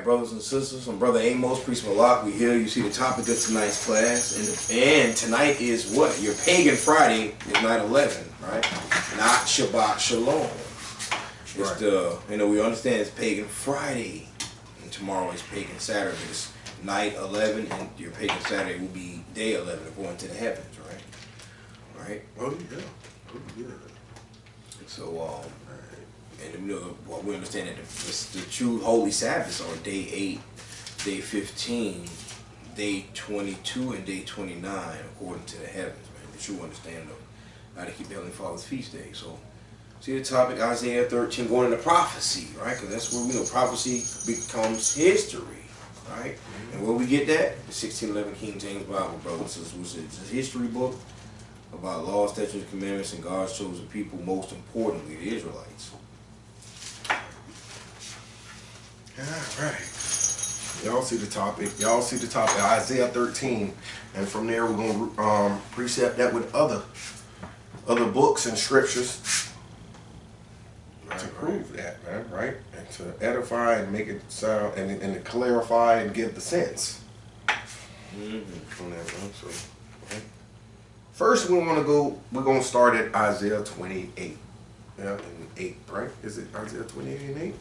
brothers and sisters. I'm Brother Amos, Priest Malak. We here. You see the topic of tonight's class. And tonight is what? Your Pagan Friday is night 11, right? Not Shabbat Shalom. It's we understand it's Pagan Friday. And tomorrow is Pagan Saturday. It's night 11, and your Pagan Saturday will be day 11 according to the heavens, right? Right? Oh, yeah. Oh, yeah. So, and we understand that the true holy Sabbaths are day 8, day 15, day 22, and day 29, according to the heavens, man. The true understanding of how to keep the Heavenly Father's feast day. So, see the topic, Isaiah 13, going into prophecy, right? Because that's where we know prophecy becomes history, right? And where we get that? The 1611 King James Bible, brothers. It's a history book about laws, statutes, commandments, and God's chosen people, most importantly, the Israelites. All right. Y'all see the topic. Y'all see the topic, Isaiah 13. And from there, we're going to precept that with other books and scriptures to prove that, man, right? And to edify and make it sound, and to clarify and give the sense. On that one. So, right. First, we're going to start at Isaiah 28. Yeah, and 8, right? Is it Isaiah 28 and 8?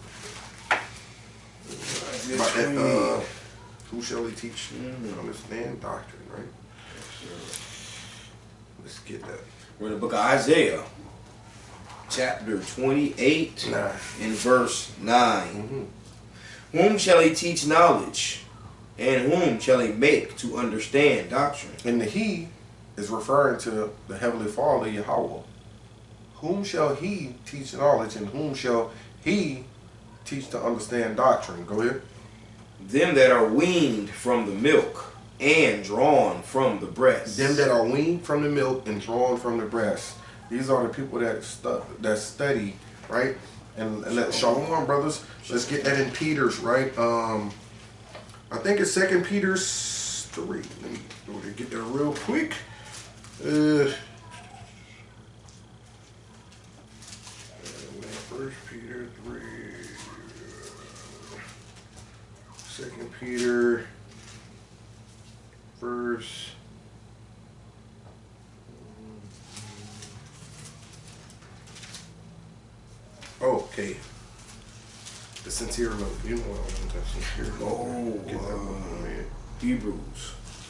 About that, who shall he teach to understand doctrine, right? Let's get that. We're in the book of Isaiah, chapter 28, in verse 9. Whom shall he teach knowledge, and whom shall he make to understand doctrine? And the he is referring to the Heavenly Father, Yahweh. Whom shall he teach knowledge, and whom shall he teach to understand doctrine? Go ahead. Them that are weaned from the milk and drawn from the breast. Them that are weaned from the milk and drawn from the breast. These are the people that study, right? And let Shalom, brothers. Let's get that in Peter's, right? I think it's 2 Peter 3. Let me get there real quick. 1 Peter 3. 2 Peter verse. Okay. The sincere love. You know what I want that sincere love. Get that one, man. Hebrews.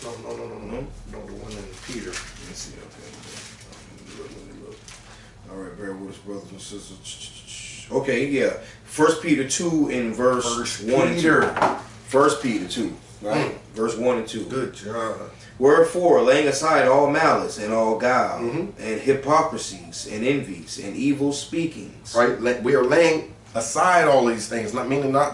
No. No, the one in Peter. Let's see. Okay. Look. All right, bear with us, brothers and sisters. Okay, yeah. 1 Peter 2 in verse 1 and 2. 1 Peter 2, right? Verse 1 and 2. Good job. Wherefore, laying aside all malice and all guile, and hypocrisies and envies and evil speakings. Right? We are laying aside all these things, not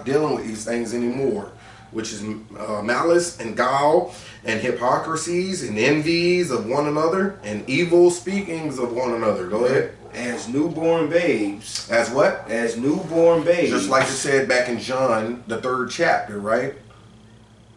dealing with these things anymore, which is malice and guile and hypocrisies and envies of one another and evil speakings of one another. Go ahead. As newborn babes. As what? As newborn babes. Just like it said back in John, the 3rd chapter, right?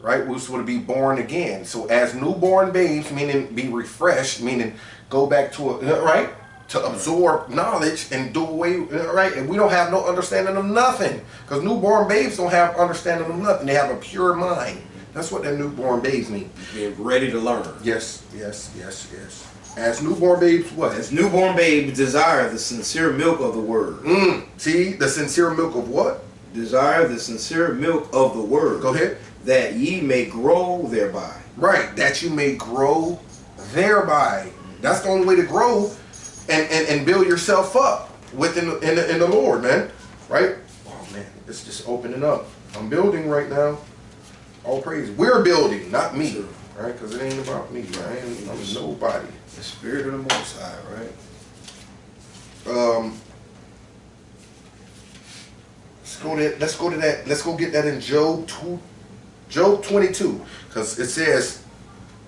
Right? We're supposed to be born again. So as newborn babes, meaning be refreshed, meaning go back to right? To absorb knowledge and do away, right? And we don't have no understanding of nothing. Because newborn babes don't have understanding of nothing. They have a pure mind. That's what that newborn babes mean. Being ready to learn. Yes. As newborn babes, what? As newborn babes desire the sincere milk of the word. See, the sincere milk of what? Desire the sincere milk of the word. Go ahead. That ye may grow thereby. Right, that you may grow thereby. That's the only way to grow and build yourself up within in the Lord, man. Right? Oh man, it's just opening up. I'm building right now. All praise. We're building, not me. Sure. Right? Because it ain't about me. I'm nobody. The Spirit of the Most High, right? Let's go to that. Let's go get that in Job 22, because it says,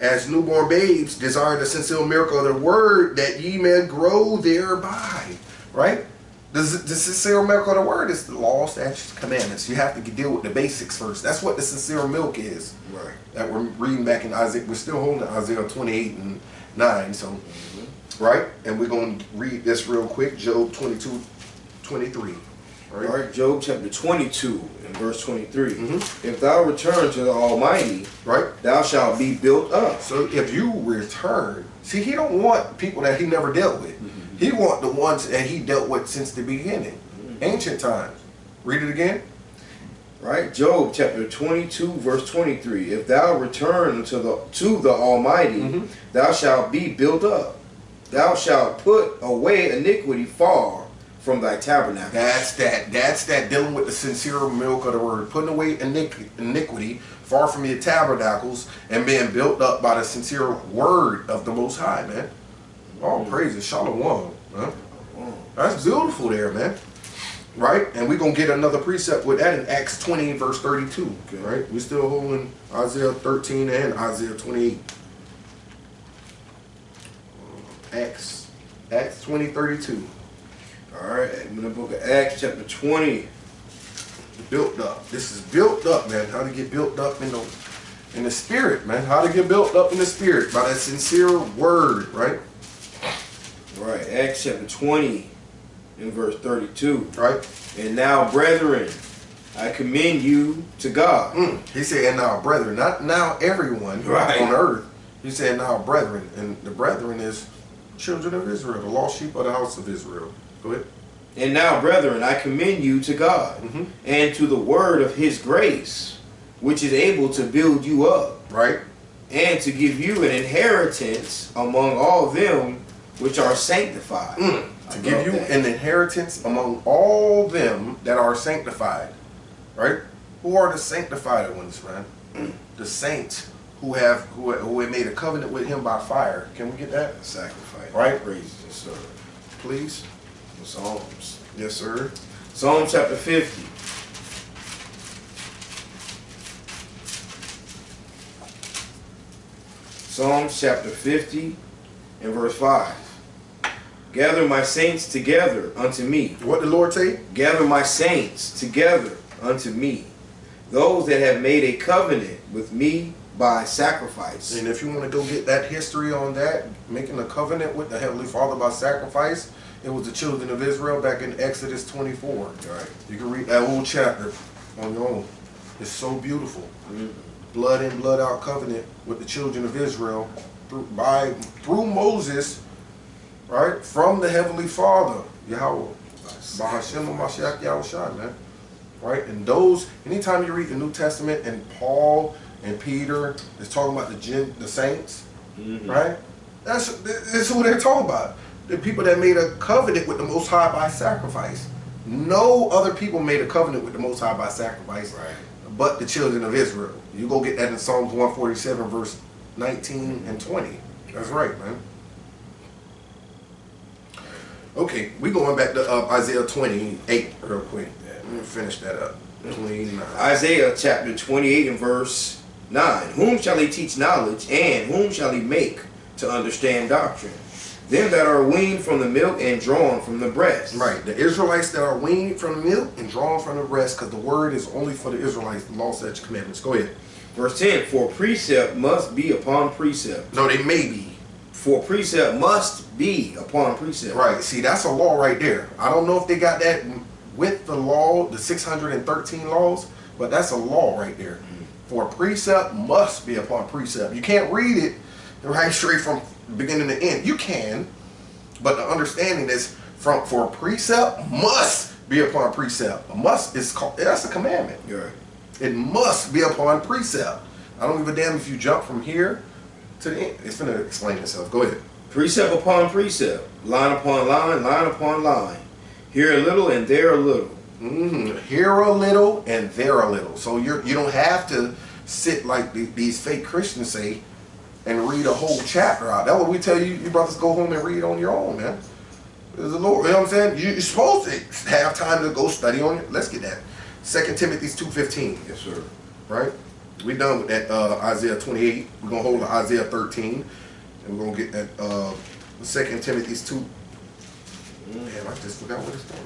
"As newborn babes desire the sincere milk of the word, that ye may grow thereby." Right? The sincere milk of the word is the law, statutes, commandments. You have to deal with the basics first. That's what the sincere milk is. Right. That we're reading back in Isaiah. We're still holding Isaiah 28 and 9. So, right? And we're going to read this real quick. Job 22:23. Right? All right, Job chapter 22 and verse 23. Mm-hmm. If thou return to the Almighty, Right? thou shalt be built up. So if you return, see, he don't want people that he never dealt with. Mm-hmm. He want the ones that he dealt with since the beginning, ancient times. Read it again. Right, Job chapter 22 verse 23. If thou return to the Almighty, thou shalt be built up. Thou shalt put away iniquity far from thy tabernacle. That's that dealing with the sincere milk of the word, putting away iniquity far from your tabernacles and being built up by the sincere word of the Most High, man. All praises, Shalom, man. That's beautiful there, man. Right? And we're going to get another precept with that in Acts 20 verse 32. Okay. Right? We're still holding Isaiah 13 and Isaiah 28. Acts 20, 32. All right, in the book of Acts chapter 20. Built up. This is built up, man. How to get built up in the spirit, man. How to get built up in the spirit by that sincere word, right? Right, Acts chapter 20 in verse 32. Right? And now, brethren, I commend you to God. He said, and now, brethren, not now everyone Right. on earth. He said, now, brethren. And the brethren is children of Israel, the lost sheep of the house of Israel. Go ahead. And now, brethren, I commend you to God and to the word of his grace, which is able to build you up, Right? and to give you an inheritance among all them which are sanctified. To give you an inheritance among all them that are sanctified. Right? Who are the sanctified ones, man? The saints who have made a covenant with him by fire. Can we get that? Sacrifice. Right? Praises, yes, sir. Please. Psalms. Yes, sir. Psalm chapter 50. Psalms chapter 50 and verse 5. Gather my saints together unto me. What the Lord say? Gather my saints together unto me. Those that have made a covenant with me by sacrifice. And if you want to go get that history on that, making a covenant with the Heavenly Father by sacrifice, it was the children of Israel back in Exodus 24. Right. You can read that whole chapter on your own. It's so beautiful. Blood in, blood out covenant with the children of Israel through Moses, right? From the Heavenly Father, Yahweh. Bahashem Mashiach Yahushua, man. Right? And those, anytime you read the New Testament and Paul and Peter is talking about the saints, right? That's who they're talking about. The people that made a covenant with the Most High by sacrifice. No other people made a covenant with the Most High by sacrifice, but the children of Israel. You go get that in Psalms 147, verse 19 and 20. That's right, man. Okay, we going back to Isaiah 28 real quick. Let me finish that up. 29. Isaiah chapter 28 and verse 9. Whom shall he teach knowledge, and whom shall he make to understand doctrine? Them that are weaned from the milk and drawn from the breast. Right, the Israelites that are weaned from the milk and drawn from the breast, because the word is only for the Israelites, the law, statutes, commandments. Go ahead. Verse 10. For precept must be upon precept. No, they may be. For precept must be upon precept. Right, see, that's a law right there. I don't know if they got that with the law, the 613 laws, but that's a law right there. For precept must be upon precept. You can't read it right straight from beginning to end. You can, but the understanding is for precept must be upon precept. Must is called, that's a commandment. Right. It must be upon precept. I don't give a damn if you jump from here to the end. It's gonna explain itself. Go ahead. Precept upon precept, line upon line, line upon line. Here a little and there a little. Here a little and there a little. So you don't have to sit like these fake Christians say and read a whole chapter out. That's what we tell you. You brothers go home and read on your own, man. There's the Lord. You know what I'm saying? You're supposed to have time to go study on it. Let's get that. 2 Timothy 2:15. Yes, sir. Right? We're done with that Isaiah 28. We're going to hold to Isaiah 13. And we're going to get that 2 Timothy 2. Damn, I just forgot what it's called.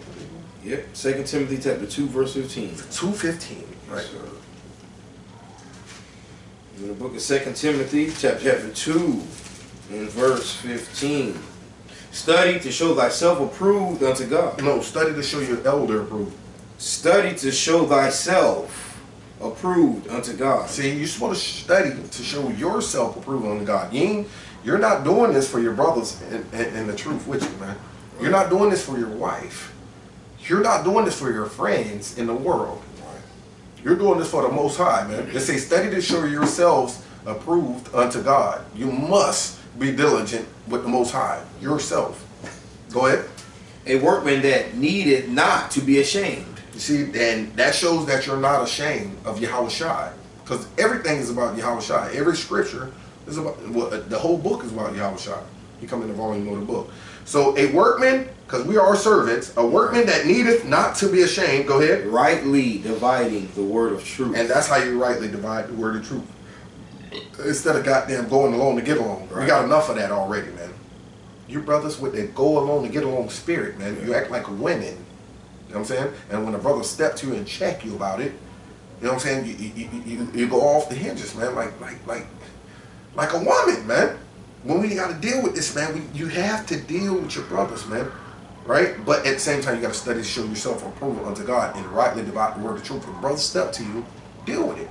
Yep. 2 Timothy chapter 2, verse 15. 2:15. Right. Yes, sir. In the book of 2 Timothy chapter 2 and verse 15. Study to show thyself approved unto God. No, study to show your elder approved. Study to show thyself approved unto God. See, you're supposed to study to show yourself approved unto God. You're not doing this for your brothers in the truth with you, man. You're not doing this for your wife. You're not doing this for your friends in the world. You're doing this for the Most High, man. It says, study to show yourselves approved unto God. You must be diligent with the Most High yourself. Go ahead. A workman that needeth not to be ashamed. You see, and that shows that you're not ashamed of Yahushua, because everything is about Yahushua. Every scripture is about, well, the whole book is about Yahushua. You come in the volume of the book. So a workman, because we are servants, a workman that needeth not to be ashamed. Go ahead. Rightly dividing the word of truth. And that's how you rightly divide the word of truth. Instead of goddamn going along to get along. Right. We got enough of that already, man. You brothers with that go along to get along spirit, man. You act like women. You know what I'm saying? And when a brother step to you and check you about it, you know what I'm saying? You go off the hinges, man, like a woman, man. When we got to deal with this, man, you have to deal with your brothers, man. Right? But at the same time, you got to study to show yourself approval unto God and rightly divide the word of truth. When brothers step to you, deal with it.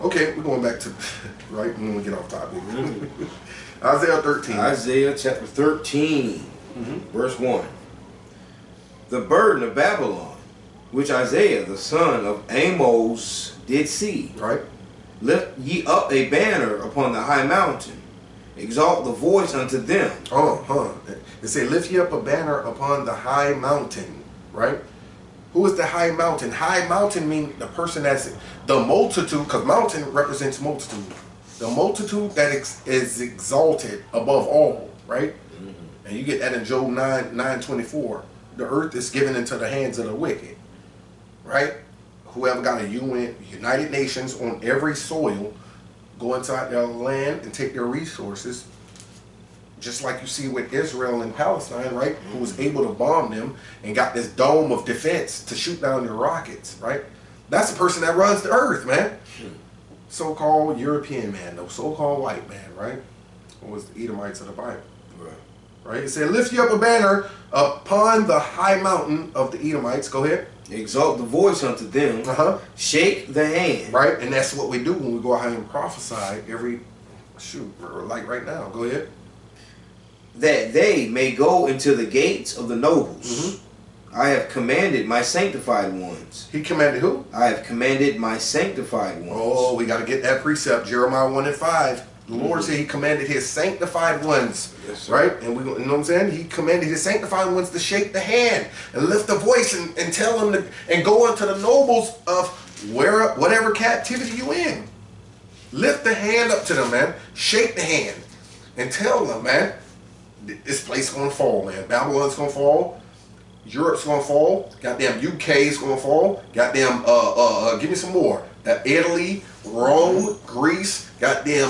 Okay, we're going back to, right? We want to get off topic. Isaiah 13. Isaiah chapter 13, verse 1. The burden of Babylon, which Isaiah the son of Amos did see. Right? Lift ye up a banner upon the high mountain. Exalt the voice unto them. It say, lift ye up a banner upon the high mountain. Right? Who is the high mountain? High mountain means the person that's the multitude, because mountain represents multitude. The multitude that is exalted above all, right? And you get that in Job 9:24. The earth is given into the hands of the wicked, right? Whoever got a United Nations on every soil, go inside their land and take their resources, just like you see with Israel and Palestine, right? Who was able to bomb them and got this dome of defense to shoot down their rockets, right? That's the person that runs the earth, man. So-called European man, the so-called white man, right? What was the Edomites of the Bible? Right? It said, lift you up a banner upon the high mountain of the Edomites. Go ahead. Exalt the voice unto them. Shake the hand. Right? And that's what we do when we go out and prophesy like right now. Go ahead. That they may go into the gates of the nobles. I have commanded my sanctified ones. He commanded who? I have commanded my sanctified ones. Oh, we got to get that precept. Jeremiah 1:5. The Lord said he commanded his sanctified ones. Yes, right? And we, you know what I'm saying? He commanded his sanctified ones to shake the hand and lift the voice and tell them to, and go unto the nobles of whatever captivity you in. Lift the hand up to them, man. Shake the hand and tell them, man, this place is going to fall, man. Babylon's going to fall. Europe's going to fall. Goddamn UK's going to fall. Goddamn, give me some more. Italy, Rome, Greece, goddamn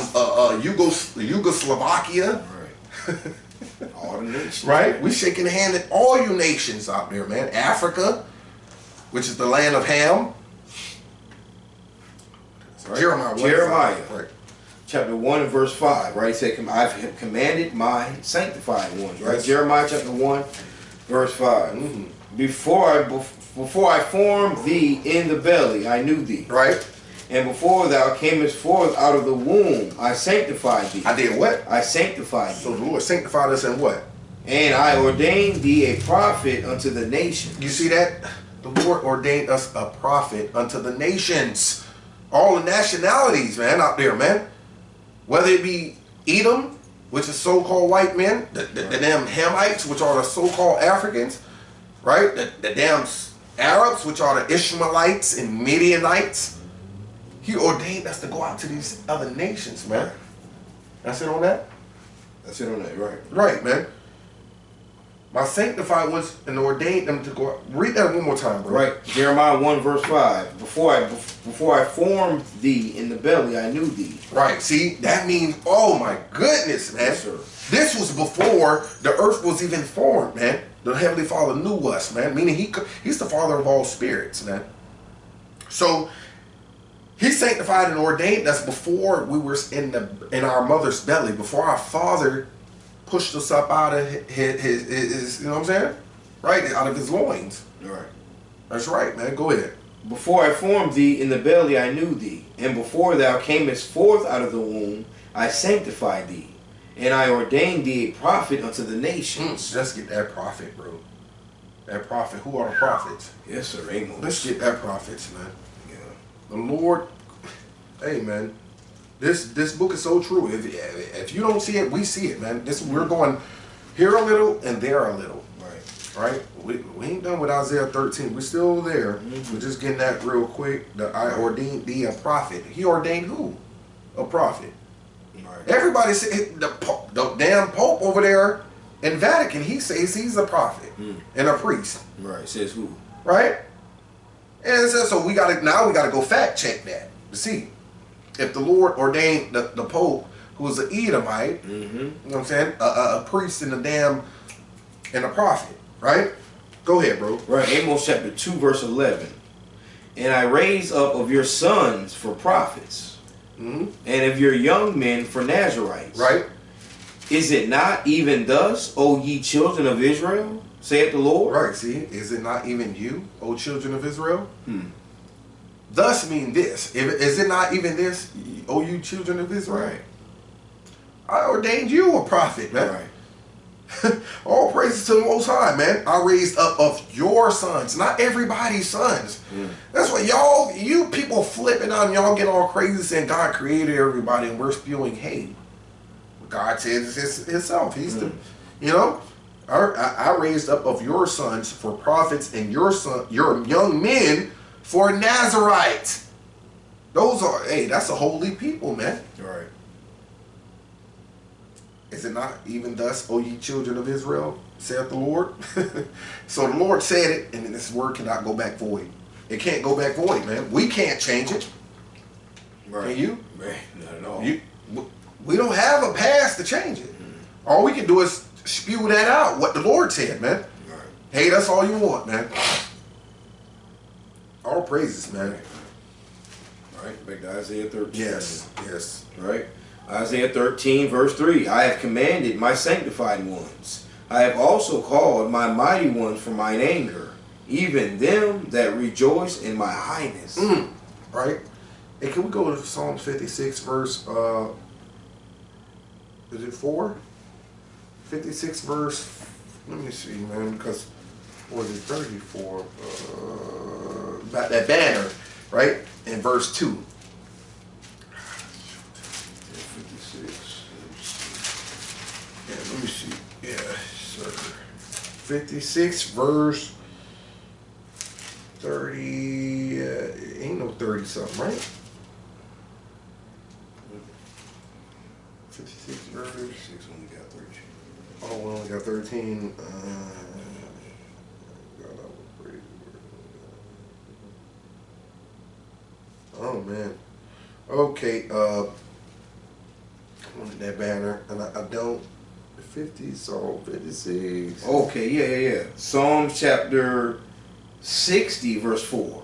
Yugoslovakia. Right. All the nations. Right? We shaking the hand at all you nations out there, man. Africa, which is the land of Ham. Right. Jeremiah. Right. Chapter 1 and verse 5. Right? It said, I've commanded my sanctified ones. Right? Yes. Jeremiah chapter 1, verse 5. Before I formed thee in the belly, I knew thee. Right. And before thou camest forth out of the womb, I sanctified thee. I did what? I sanctified thee. So the Lord sanctified us in what? And I ordained thee a prophet unto the nations. You see that? The Lord ordained us a prophet unto the nations. All the nationalities, man, out there, man. Whether it be Edom, which is so-called white men, the damn Hamites, which are the so-called Africans, right? The damn Arabs, which are the Ishmaelites and Midianites. He ordained us to go out to these other nations, man. That's it on that? That's it on that, right. Right, man. My sanctified ones and ordained them to go out. Read that one more time, bro. Right. Jeremiah 1 verse 5. Before I formed thee in the belly, I knew thee. Right. See, that means, oh my goodness, man. Yes, sir. This was before the earth was even formed, man. The Heavenly Father knew us, man. Meaning he's the Father of all spirits, man. So he sanctified and ordained us before we were in our mother's belly, before our father pushed us up out of his you know what I'm saying? Right, out of his loins. Right. That's right, man. Go ahead. Before I formed thee in the belly, I knew thee. And before thou camest forth out of the womb, I sanctified thee. And I ordained thee a prophet unto the nations. Let's get that prophet, bro. That prophet. Who are the prophets? Yes, sir. Amos. Let's get that prophets, man. Yeah. The Lord. Hey, man. This book is so true. If you don't see it, we see it, man. We're going here a little and there a little. Right? We ain't done with Isaiah 13. We're still there. We're just getting that real quick. I ordained thee a prophet. He ordained who? A prophet. Right. Everybody said the damn Pope over there in Vatican, he says he's a prophet and a priest. Right. Says who? Right? And so we gotta go fact check that to see if the Lord ordained the Pope, who was an Edomite, you know what I'm saying? A priest and a prophet. Right? Go ahead, bro. Right. Amos chapter 2, verse 11. And I raise up of your sons for prophets, and of your young men for Nazarites. Right. Is it not even thus, O ye children of Israel, saith the Lord? Right. See, is it not even you, O children of Israel? Thus mean this. Is it not even this, O you children of Israel? Right. I ordained you a prophet, man. Right. All praises to the Most High, man. I raised up of your sons, not everybody's sons. That's what you people flipping out and y'all get all crazy saying God created everybody and we're spewing hate. God says himself. He's the, I raised up of your sons for prophets and your young men for Nazarites. That's a holy people, man. Right. Is it not even thus, O ye children of Israel, saith the Lord? So the Lord said it, and this word cannot go back void. It can't go back void, man. We can't change it. Right. Can you? Right. Not at all. We don't have a past to change it. All we can do is spew that out, what the Lord said, man. Right. Hey, that's all you want, man. All praises, man. Right. Back to Isaiah 13. Yes. Right. Isaiah 13, verse 3. I have commanded my sanctified ones. I have also called my mighty ones from mine anger, even them that rejoice in my highness. Right? Hey, can we go to Psalm 56, verse, is it 4? 56, verse, let me see, man, because, what is it, 34? About that banner, right? In verse 2. Let me see. Yeah, sir. 56 verse 30. Ain't no 30 something, right? 56 verse. 6 only got 13. Oh, we only got 13. Oh man. Okay. I wanted that banner, and I don't. 50, Psalm 56. Okay, yeah. Psalm chapter 60, verse 4.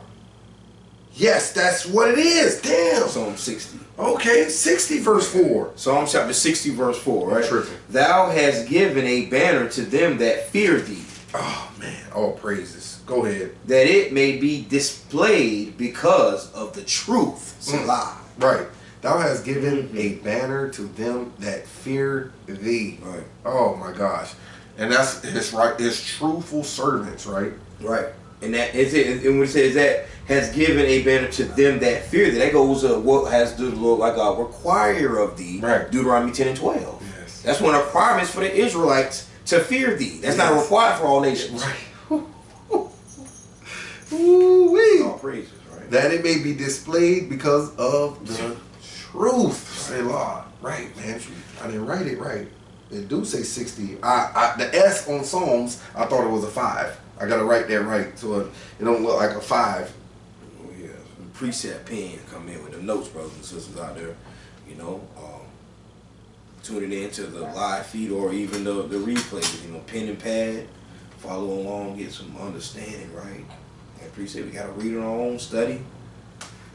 Yes, that's what it is. Damn. Psalm 60. Okay, 60, verse 4. Psalm chapter 60, verse 4, right? Tripping. Thou hast given a banner to them that fear thee. Oh, man. All praises. Go ahead. That it may be displayed because of the truth. Salah. Right. Thou hast given a banner to them that fear thee. Right. Oh my gosh. And that's his truthful servants, right? Right. And that is it. And when it says that has given a banner to them that fear thee, that goes what has the Lord like a require of thee. Right. Deuteronomy 10 and 12. Yes. That's one of the requirements for the Israelites to fear thee. That's not required for all nations. Right. Ooh-wee. All praises, right? That it may be displayed because of the truth, Selah. Right, man. I didn't write it right. It do say 60. The S on Psalms, I thought it was a 5. I gotta write that right so it don't look like a 5. Oh yeah, precept pen come in with the notes, brothers and sisters out there. Tuning in to the live feed or even the replays. Pen and pad, follow along, get some understanding, right? And precept, we gotta read our own study,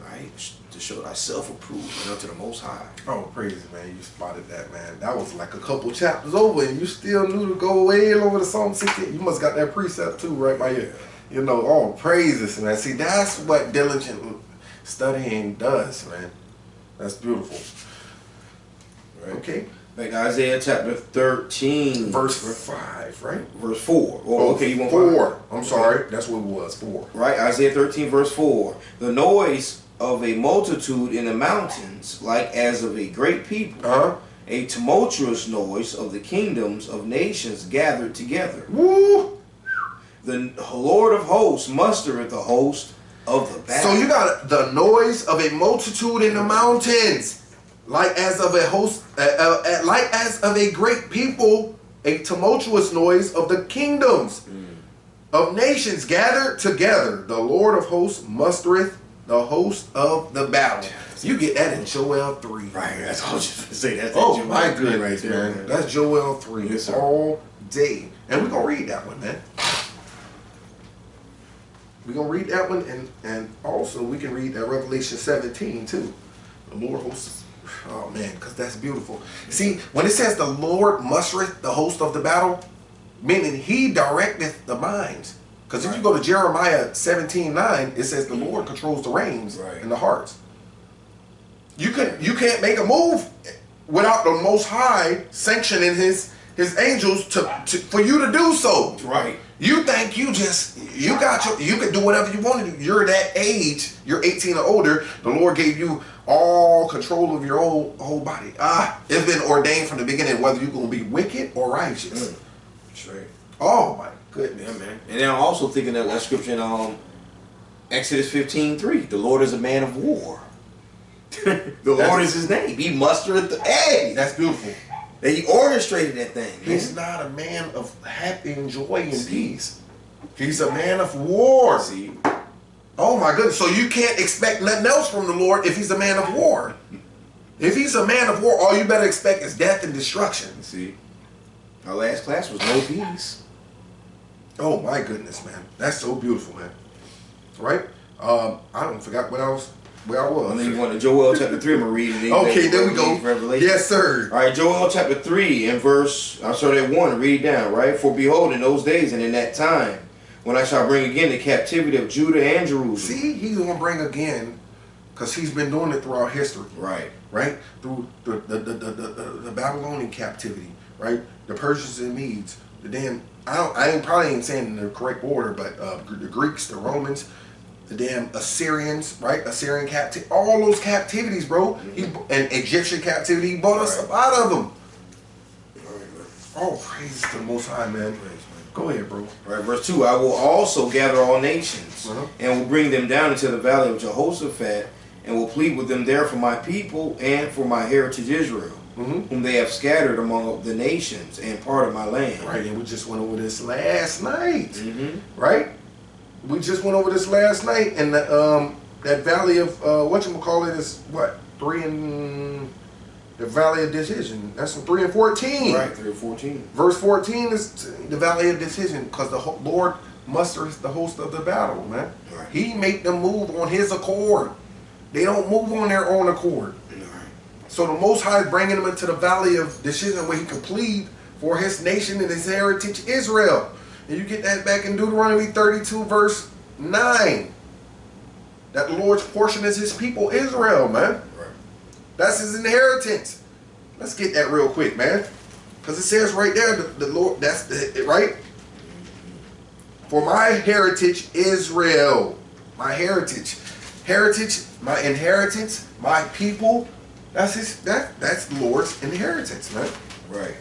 right? To show thyself approved unto the Most High. Oh, praise it, man. You spotted that, man. That was like a couple chapters over and you still knew to go way over to Psalm 60. You must got that precept too right by here. You know, all praises, man. See, that's what diligent studying does, man. That's beautiful. Right. Okay. Back to Isaiah chapter 13. Verse 5, right? Verse 4. Oh, okay, you want 4. I'm sorry. That's what it was, 4. Right, Isaiah 13, verse 4. The noise of a multitude in the mountains, like as of a great people. Uh-huh. A tumultuous noise of the kingdoms of nations gathered together. Woo! The Lord of hosts mustereth the host of the battle. So you got the noise of a multitude in the mountains, like as of a host, like as of a great people, a tumultuous noise of the kingdoms of nations gathered together. The Lord of hosts mustereth the host of the battle. You get that in Joel 3. Right, that's all I was just going to say. That's Oh Joel my 3 goodness, right there, man. That's Joel 3 Yes, sir. all day. And we're going to read that one, man. We're going to read that one, and also we can read that Revelation 17 too. The Lord hosts. Oh man, because that's beautiful. See, when it says the Lord mustereth the host of the battle, meaning he directeth the minds. Because if you go to Jeremiah 17:9, it says the Lord controls the reins and the hearts. You can't make a move without the Most High sanctioning his angels for you to do so. Right. You think you can do whatever you want to do. You're that age. You're 18 or older. The Lord gave you all control of your whole body. It's been ordained from the beginning whether you're going to be wicked or righteous. That's right. Oh my goodness. Yeah, man. And then I'm also thinking of that scripture in Exodus 15:3. The Lord is a man of war. The Lord is his name. He mustered the egg. That's beautiful. And he orchestrated that thing. He's not a man of happy and joy and peace. He's a man of war. See? Oh my goodness. So you can't expect nothing else from the Lord if he's a man of war. If he's a man of war, all you better expect is death and destruction. See? Our last class was no peace. Oh my goodness, man. That's so beautiful, man. Right? I don't forgot where I was. And then you want to Joel chapter 3, I'm going to read it. Okay, there we go. Revelation. Yes, sir. All right, Joel chapter 3 and I'll start at 1 and read down, right? For behold, in those days and in that time, when I shall bring again the captivity of Judah and Jerusalem. See, he's going to bring again, because he's been doing it throughout history. Right. Right? Through the Babylonian captivity, right? The Persians and Medes, the damn, I probably ain't saying in the correct order, but the Greeks, the Romans, the damn Assyrians, right? Assyrian captivity, all those captivities, bro. And Egyptian captivity, he brought us up out of them. Oh, praise to the Most High, man. Go ahead, bro. All right, verse 2. I will also gather all nations, and will bring them down into the valley of Jehoshaphat, and will plead with them there for my people and for my heritage Israel, whom they have scattered among the nations and part of my land. Right, and we just went over this last night, right? We just went over this last night, and that valley of whatchamacallit is what? The valley of decision. That's in 3 and 14. Right, 3 and 14. Verse 14 is the valley of decision, because the Lord musters the host of the battle, man. Right. He make them move on his accord. They don't move on their own accord. Right. So the Most High is bringing them into the valley of decision where he can plead for his nation and his heritage Israel. And you get that back in Deuteronomy 32 verse 9. That the Lord's portion is his people Israel, man. Right. That's his inheritance. Let's get that real quick, man. Because it says right there, the Lord, that's right? For my heritage Israel. My heritage. Heritage, my inheritance, my people. That's the Lord's inheritance, man. Right.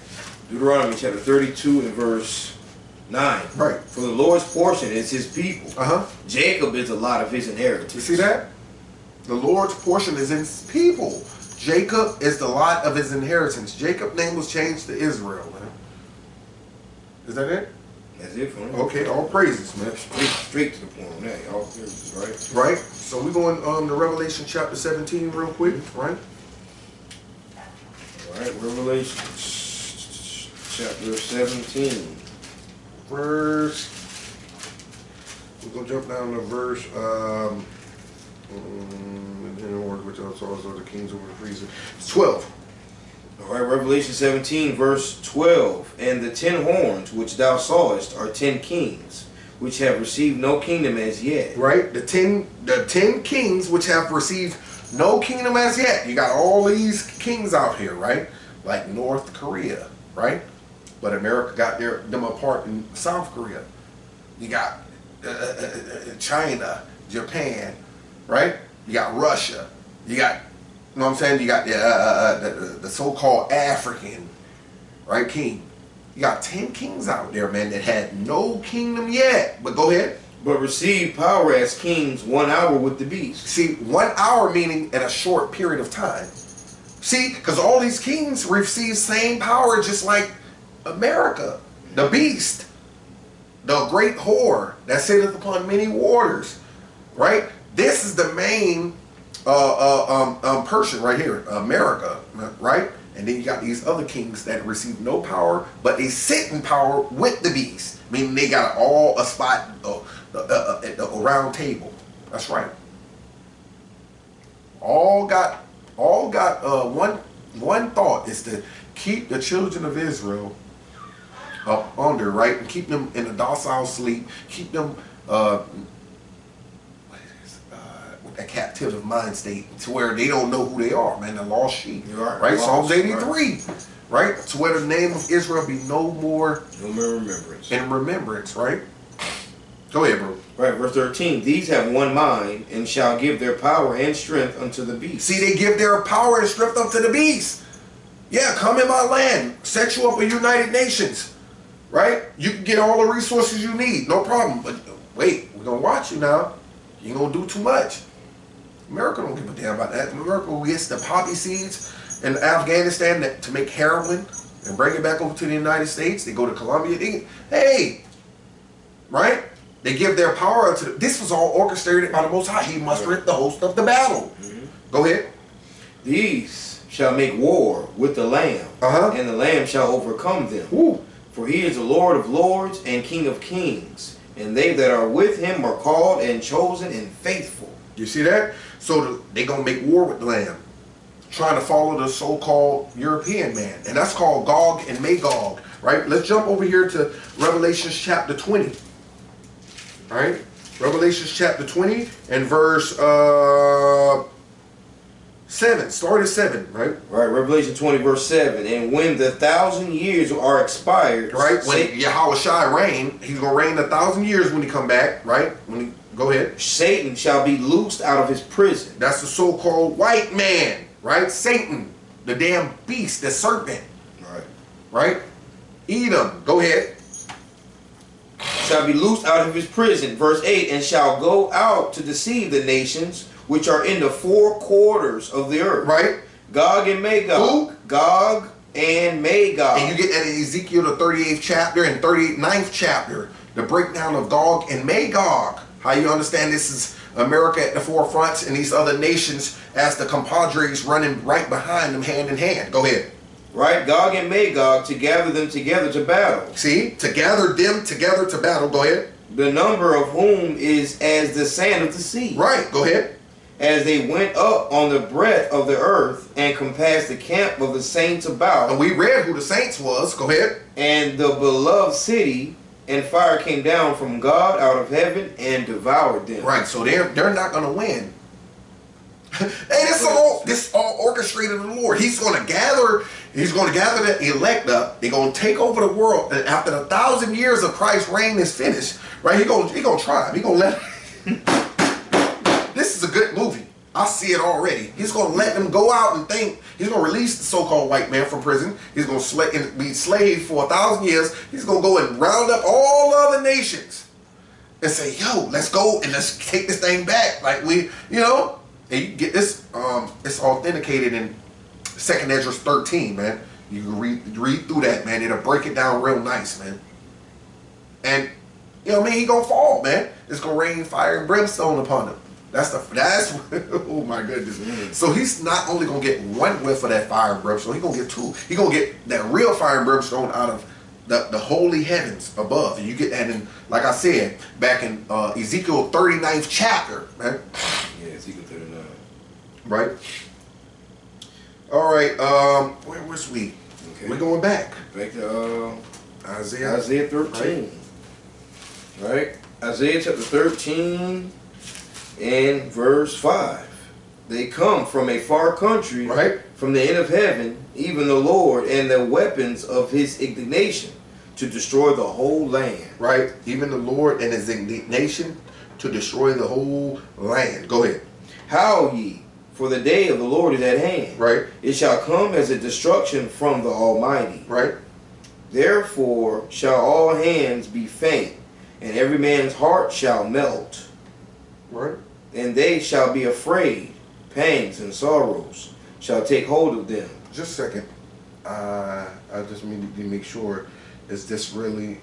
Deuteronomy chapter 32 and verse 9. Right. For the Lord's portion is his people. Jacob is a lot of his inheritance. You see that? The Lord's portion is his people. Jacob is the lot of his inheritance. Jacob's name was changed to Israel, man. Is that it? That's it for him. Okay, all praises, man. Straight to the point on that. All praises, right? Right. So we're going to Revelation chapter 17 real quick, right? All right, Revelation chapter 17. Verse. We're going to jump down to verse. In order which also the kings over the freezer. It's 12. All right, Revelation 17, verse 12. And the 10 horns which thou sawest are 10 kings, which have received no kingdom as yet. Right? The 10 kings which have received no kingdom as yet. You got all these kings out here, right? Like North Korea, right? But America got them apart in South Korea. You got China, Japan, right? You got Russia. You got, you know what I'm saying? You got the so-called African, right, king. You got 10 kings out there, man, that had no kingdom yet. But go ahead. But received power as kings 1 hour with the beast. See, 1 hour meaning in a short period of time. See, because all these kings receive same power just like America. The beast. The great whore that sitteth upon many waters. Right? This is the main person right here. America. Right? And then you got these other kings that receive no power, but they sit in power with the beast. Meaning they got all a spot at the round table. That's right. All got one thought is to keep the children of Israel up under, right, and keep them in a docile sleep, keep them with a captive mind state to where they don't know who they are, man, the lost sheep, right? Psalms 83, right? To where the name of Israel be no more remembrance. In remembrance, right? Go ahead, bro. Right, verse 13. These have one mind and shall give their power and strength unto the beast. See, they give their power and strength unto the beast. Yeah, come in my land. Set you up with United Nations. Right? You can get all the resources you need. No problem. But wait, we're going to watch you now. You ain't going to do too much. America don't give a damn about that. America gets the poppy seeds in Afghanistan to make heroin and bring it back over to the United States. They go to Colombia. Hey, right? They give their power to this was all orchestrated by the Most High. He mustered the host of the battle. Go ahead. These shall make war with the Lamb, and the Lamb shall overcome them. Ooh. For he is the Lord of lords and King of kings, and they that are with him are called and chosen and faithful. You see that? So they're going to make war with the Lamb, trying to follow the so-called European man. And that's called Gog and Magog, right? Let's jump over here to Revelation chapter 20. All right? Revelation chapter 20 and verse 7. Start at 7, right? Right, Revelation 20 verse 7. And when the 1,000 years are expired, right? When Yahweh Shai reign, he's going to reign 1,000 years when he come back, right? Go ahead. Satan shall be loosed out of his prison. That's the so-called white man, right? Satan, the damn beast, the serpent. Right. Right? Edom. Go ahead. Shall be loosed out of his prison. Verse 8. And shall go out to deceive the nations which are in the four quarters of the earth. Right. Gog and Magog. Who? Gog and Magog. And you get that in Ezekiel, the 38th chapter and 39th chapter. The breakdown of Gog and Magog. How you understand this is America at the forefront and these other nations as the compadres running right behind them hand in hand. Go ahead. Right, Gog and Magog, to gather them together to battle. See, to gather them together to battle. Go ahead. The number of whom is as the sand of the sea. Right, go ahead. As they went up on the breadth of the earth and compassed the camp of the saints about. And we read who the saints was. Go ahead. And the beloved city, and fire came down from God out of heaven and devoured them. Right, so they're not going to win. Hey, this all orchestrated of the Lord. He's going to gather the elect up. They're going to take over the world. And after 1,000 years of Christ's reign is finished, right? He's going to try him. He's going to let This is a good movie. I see it already. He's going to let them go out and think. He's going to release the so-called white man from prison. He's going to be slave for 1,000 years. He's going to go and round up all other nations and say, yo, let's go and let's take this thing back. Like and you get this, it's authenticated in 2nd Ezra 13, man. You can read through that, man. It'll break it down real nice, man. And, he going to fall, man. It's going to rain fire and brimstone upon him. That's oh my goodness. So he's not only going to get one whiff of that fire and brimstone, he's going to get two. He's going to get that real fire and brimstone out of the holy heavens above. And you get that in, like I said, back in Ezekiel 39th chapter, man. Yeah, Ezekiel 39. Right? All right, where was we? Okay. We're going back. Back to Isaiah 13. Right? Isaiah chapter 13 and verse 5. They come from a far country, Right. from the end of heaven, even the Lord, and the weapons of his indignation, to destroy the whole land. Right. Even the Lord and his indignation to destroy the whole land. Go ahead. Howl ye, for the day of the Lord is at hand. Right. It shall come as a destruction from the Almighty. Right. Therefore shall all hands be faint, and every man's heart shall melt. Right. And they shall be afraid. Pangs and sorrows shall take hold of them. Just a second. I just need to make sure. Is this really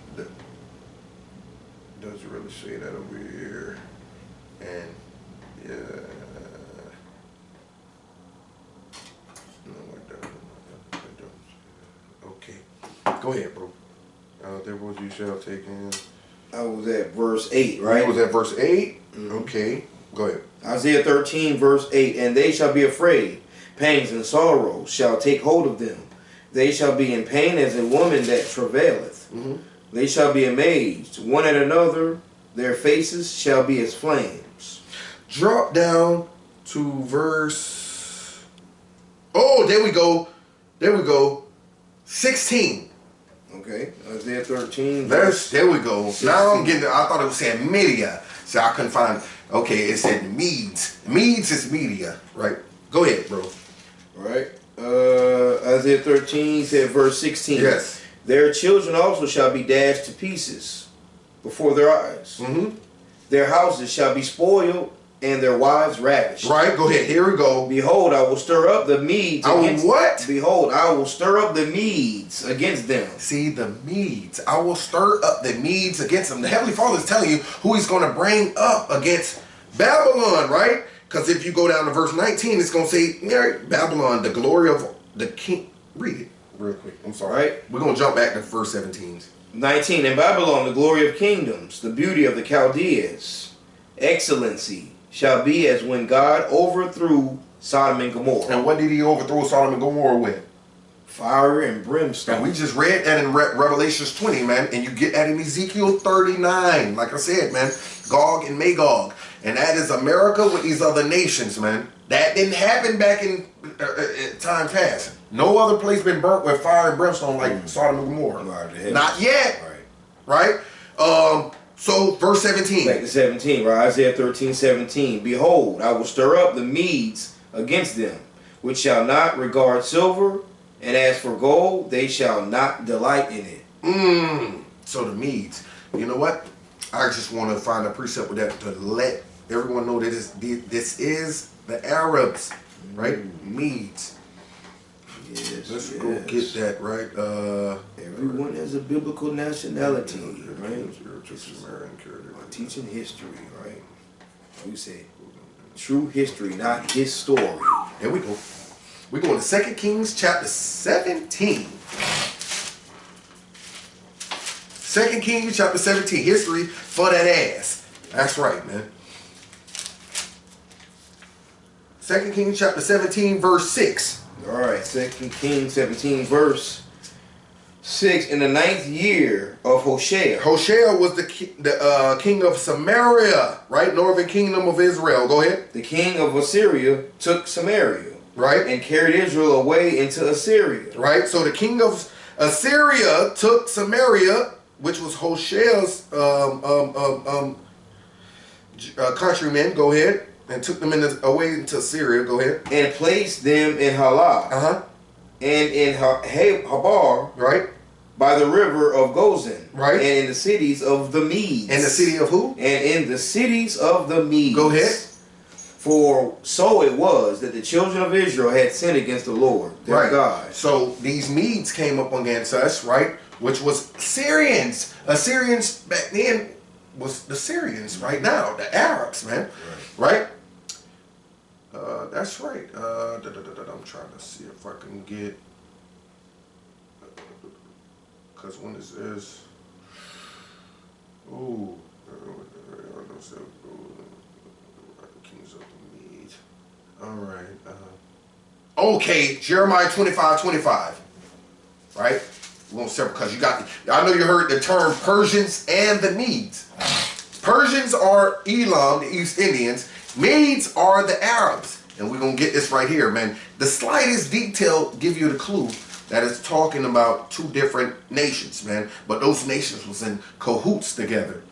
does it really say that over here? And yeah. No, it doesn't. Okay. Go ahead, bro. Therefore you shall take in. I was at verse 8, right? You was at verse 8? Mm-hmm. Okay. Go ahead. Isaiah 13, verse 8. And they shall be afraid. Pangs and sorrows shall take hold of them. They shall be in pain as a woman that travaileth. Mm-hmm. They shall be amazed, one at another. Their faces shall be as flames. Drop down to verse. Oh, there we go. There we go. 16. Okay. Isaiah 13. There we go. 16. Now I'm getting. I thought it was saying media, so I couldn't find. Okay, it said Medes. Medes is media, right? Go ahead, bro. Right. Isaiah 13 said verse 16. Yes. Their children also shall be dashed to pieces before their eyes. Mm-hmm. Their houses shall be spoiled and their wives ravished. Right. Go ahead. Here we go. Behold, I will stir up the Medes against what? Behold, I will stir up the Medes against them. See, the Medes. I will stir up the Medes against them. The Heavenly Father is telling you who he's going to bring up against Babylon, right? Because if you go down to verse 19, it's going to say, Babylon, the glory of the king. Read it real quick. I'm sorry. Right. We're going to jump back to verse 17. 19. In Babylon, the glory of kingdoms, the beauty of the Chaldeans, excellency shall be as when God overthrew Sodom and Gomorrah. And what did he overthrow Sodom and Gomorrah with? Fire and brimstone. And we just read that in Revelations 20, man. And you get that in Ezekiel 39. Like I said, man, Gog and Magog. And that is America with these other nations, man. That didn't happen back in time past. No other place been burnt with fire and brimstone like Sodom and Gomorrah. Right. Not yet. Right? So, verse 17. Back to 17, right? Isaiah 13, 17. Behold, I will stir up the Medes against them, which shall not regard silver, and as for gold, they shall not delight in it. So the Medes. You know what? I just want to find a precept with that to let everyone know that this is the Arabs, right? Medes. Yes, Let's go get that, right? Everyone has a biblical nationality, right? Teaching history, right? You say true history, not his story. There we go. We're going to 2 Kings chapter 17. 2 Kings chapter 17. History for that ass. That's right, man. 2 Kings chapter 17, verse 6. All right, 2 Kings 17, verse 6. In the 9th year of Hoshea. Hoshea was the king of Samaria, right? Northern kingdom of Israel. Go ahead. The king of Assyria took Samaria. Right. And carried Israel away into Assyria. Right. So the king of Assyria took Samaria, which was Hoshea's countrymen. Go ahead. And took them away into Assyria. Go ahead. And placed them in Halah. And in Habar. Right. By the river of Gozan. Right. And in the cities of the Medes. And the city of who? And in the cities of the Medes. Go ahead. For so it was that the children of Israel had sinned against the Lord, their God. So these Medes came up against us, right? Which was Syrians. Assyrians back then was the Syrians. Right now, the Arabs, man. Right? That's right. I'm trying to see if I can get. Because when this is. Ooh. Kings of the Medes. All right. Okay, Jeremiah 25:25. Right? We're going to separate because you got. I know you heard the term Persians and the Medes. Persians are Elam, the East Indians. Medes are the Arabs. And we're going to get this right here, man. The slightest detail give you the clue that it's talking about two different nations, man. But those nations was in cahoots together.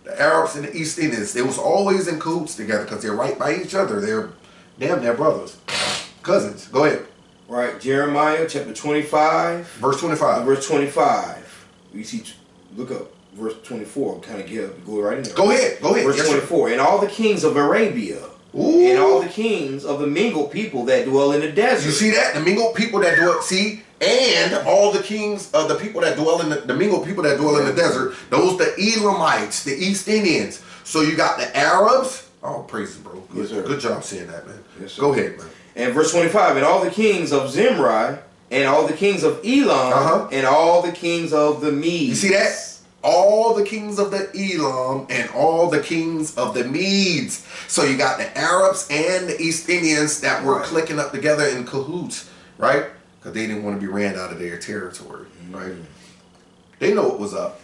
The Arabs and the East Indians, they was always in cahoots together because they're right by each other. They're damn near brothers. Cousins. Go ahead. Right, Jeremiah chapter 25. Verse 25. Verse 25. You see, look up verse 24. Kind of go right in there. Go ahead. Go ahead. Verse 24. And all the kings of Arabia. Ooh. And all the kings of the mingled people that dwell in the desert. You see that? The mingled people that dwell, see? And all the kings of the people that dwell in the mingled people that dwell in the desert, those the Elamites, the East Indians. So you got the Arabs. Oh, praise him, bro. Good, yes, sir. Good job saying that, man. Yes, sir. Go ahead, man. And verse 25, and all the kings of Zimri, and all the kings of Elam, and all the kings of the Medes. You see that? All the kings of the Elam and all the kings of the Medes. So you got the Arabs and the East Indians that were clicking up together in cahoots, right? Because they didn't want to be ran out of their territory, right? They know what was up.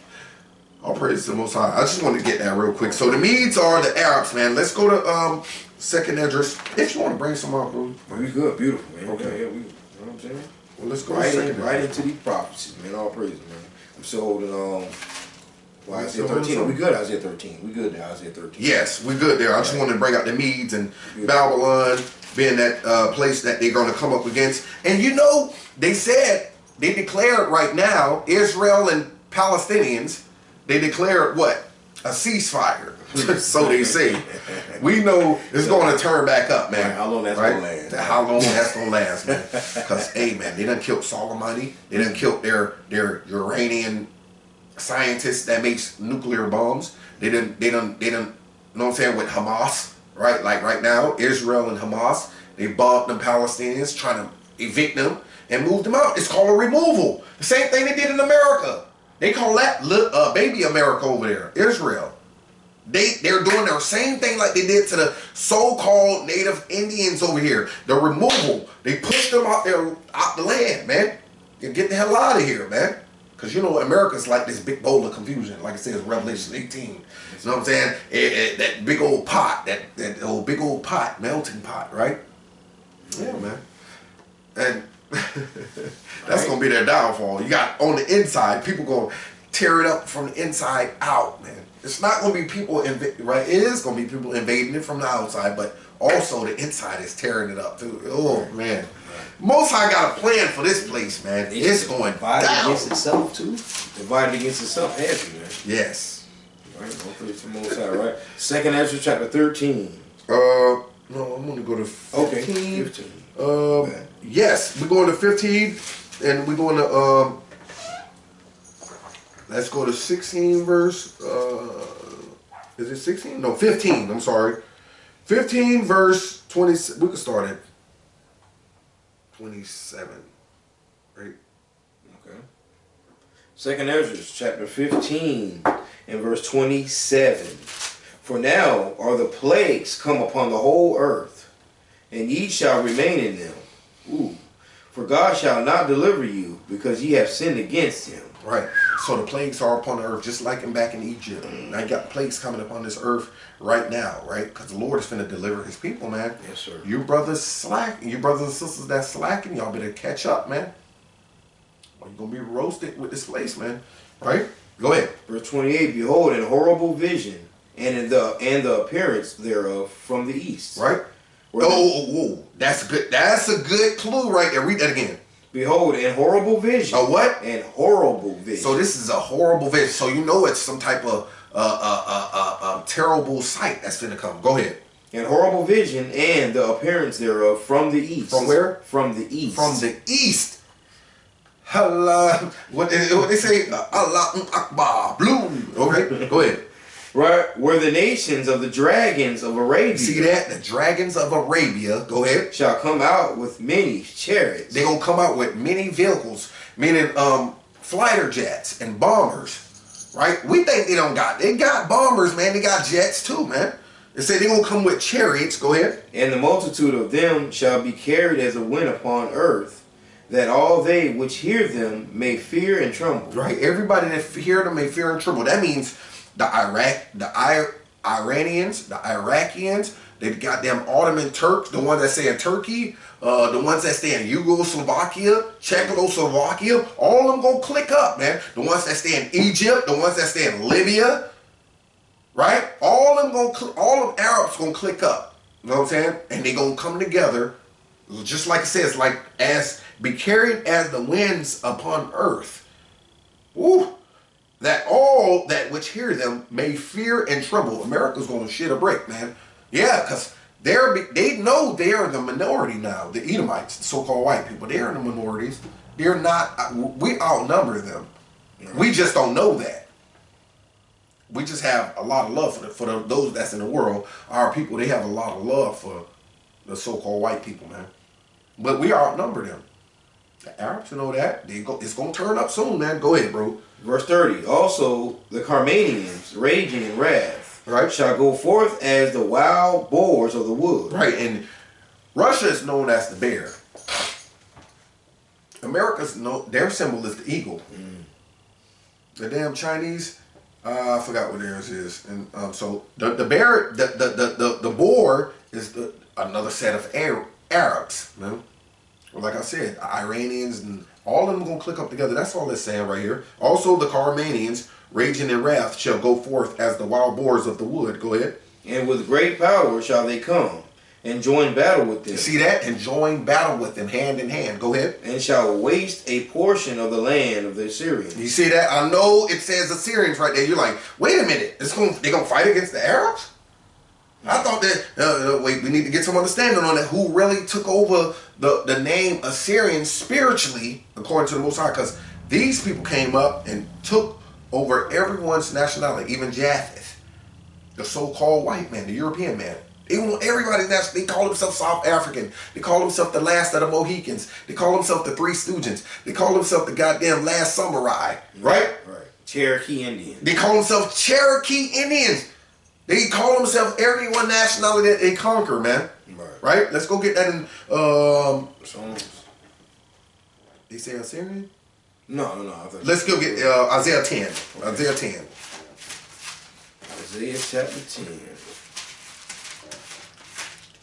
All praise to the Most High. I just wanted to get that real quick. So the Medes are the Arabs, man. Let's go to Second Esdras. If you want to bring some up, bro. We good, beautiful, man. Okay. Yeah, we, you know what I'm saying? Well, let's go right into these prophecies, man. All praises, man. I'm still holding Isaiah 13. We good, Isaiah 13. We good now, Isaiah 13. Yes, we good there. I just wanted to bring out the Medes and Babylon being that place that they're going to come up against. And you know, they declared right now, Israel and Palestinians, they declared what? A ceasefire. So they say. We know it's going to turn back up, man. Right, how long that's going to last. How long that's going to last, man. Because, hey, man, they done killed Soleimani. They done killed their Uranian scientists that makes nuclear bombs. They done, you know what I'm saying, with Hamas, right? Like right now, Israel and Hamas, they bombed them Palestinians, trying to evict them and move them out. It's called a removal. The same thing they did in America. They call that baby America over there, Israel. They're doing their same thing like they did to the so-called native Indians over here. The removal. They pushed them out the land, man. And get the hell out of here, man. Because, you know, America's like this big bowl of confusion. Like it says Revelation 18. You know what I'm saying? That big old pot. That old big old pot. Melting pot, right? Yeah, man. And that's going to be their downfall. You got on the inside, people going to tear it up from the inside out, man. It's not going to be people, right? It is going to be people invading it from the outside, but also the inside is tearing it up, too. Oh, man. Most High got a plan for this place, man. It's going divided down. Against itself, too. Divided against itself, heavy, man. Yes. Right, hopefully it's the Most High, right? Second Ezra chapter 13. No, I'm going to go to 15. Okay, 15. Yes, we're going to 15, and we're going to, let's go to 16 verse, is it 16? No, 15, I'm sorry. 15 verse 20, we can start at 27, right? Okay. Second Ezra chapter 15 and verse 27. For now are the plagues come upon the whole earth, and ye shall remain in them. Ooh. For God shall not deliver you, because ye have sinned against him. Right. So the plagues are upon the earth, just like back in Egypt. Now you got plagues coming upon this earth right now, right? Because the Lord is finna deliver his people, man. Yes, sir. You brothers slacking, you brothers and sisters that slacking, y'all better catch up, man. Or you're gonna be roasted with this place, man. Right? Go ahead. Verse 28, behold, an horrible vision, and the appearance thereof from the east. Right? Oh, that's good. That's a good clue right there. Read that again. Behold, an horrible vision. A what? An horrible vision. So this is a horrible vision. So you know it's some type of terrible sight that's gonna come. Go ahead. An horrible vision and the appearance thereof from the east. From where? From the east. From the east. Allah. What they say? Allah Akbar. Blue. Okay. Go ahead. Right, where the nations of the dragons of Arabia. See that? The dragons of Arabia. Go ahead. Shall come out with many chariots. They're gonna come out with many vehicles, meaning fighter jets and bombers. Right? We think they got bombers, man. They got jets too, man. They say they're gonna come with chariots. Go ahead. And the multitude of them shall be carried as a wind upon earth, that all they which hear them may fear and tremble. Right? Everybody that hear them may fear and tremble. That means Iranians, the Iraqians, the goddamn Ottoman Turks, the ones that stay in Turkey, the ones that stay in Yugoslavia, Czechoslovakia, all of them gonna click up, man. The ones that stay in Egypt, the ones that stay in Libya, right? All of them all of Arabs gonna click up. You know what I'm saying? And they gonna come together, just like it says, like as be carried as the winds upon earth. Woo! That all that which hear them may fear and tremble. America's gonna shit a brick, man. Yeah, because they know they are the minority now. The Edomites, the so-called white people, they are the minorities. They're not. We outnumber them. We just don't know that. We just have a lot of love for those that's in the world. Our people, they have a lot of love for the so-called white people, man. But we outnumber them. The Arabs know that. It's gonna turn up soon, man. Go ahead, bro. Verse 30. Also, the Carmanians, raging in wrath, right, shall go forth as the wild boars of the wood. Right, and Russia is known as the bear. Their symbol is the eagle. The damn Chinese, I forgot what theirs is. And so the bear, the boar is another set of Arabs, man. Well, like I said, the Iranians and all of them gonna click up together. That's all it's saying right here. Also, the Carmanians, raging in wrath, shall go forth as the wild boars of the wood. Go ahead. And with great power shall they come, and join battle with them. You see that? And join battle with them, hand in hand. Go ahead. And shall waste a portion of the land of the Assyrians. You see that? I know it says Assyrians right there. You're like, wait a minute. They're gonna fight against the Arabs? I thought that, wait, we need to get some understanding on that. Who really took over the name Assyrian spiritually, according to the Most High? Because these people came up and took over everyone's nationality, even Japheth, the so-called white man, the European man. They want everybody. They call themselves South African. They call themselves the last of the Mohicans. They call themselves the Three Stooges. They call themselves the goddamn last samurai, right? Right. Cherokee Indians. They call themselves Cherokee Indians. They call themselves every one nationality that they conquer, man. Right? Let's go get that in. They say Assyrian? No. Let's go get Isaiah 10. Isaiah 10. Isaiah chapter 10.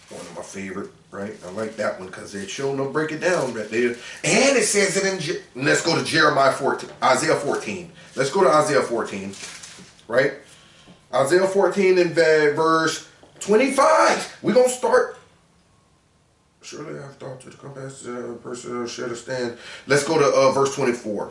One of my favorite, right? I like that one because they show them break it down right there. And it says it in. Let's go to Jeremiah 14. Isaiah 14. Let's go to Isaiah 14. Right? Isaiah 14 and verse 25. We're going to start. Surely I have thought to come past the person should understand. Let's go to verse 24.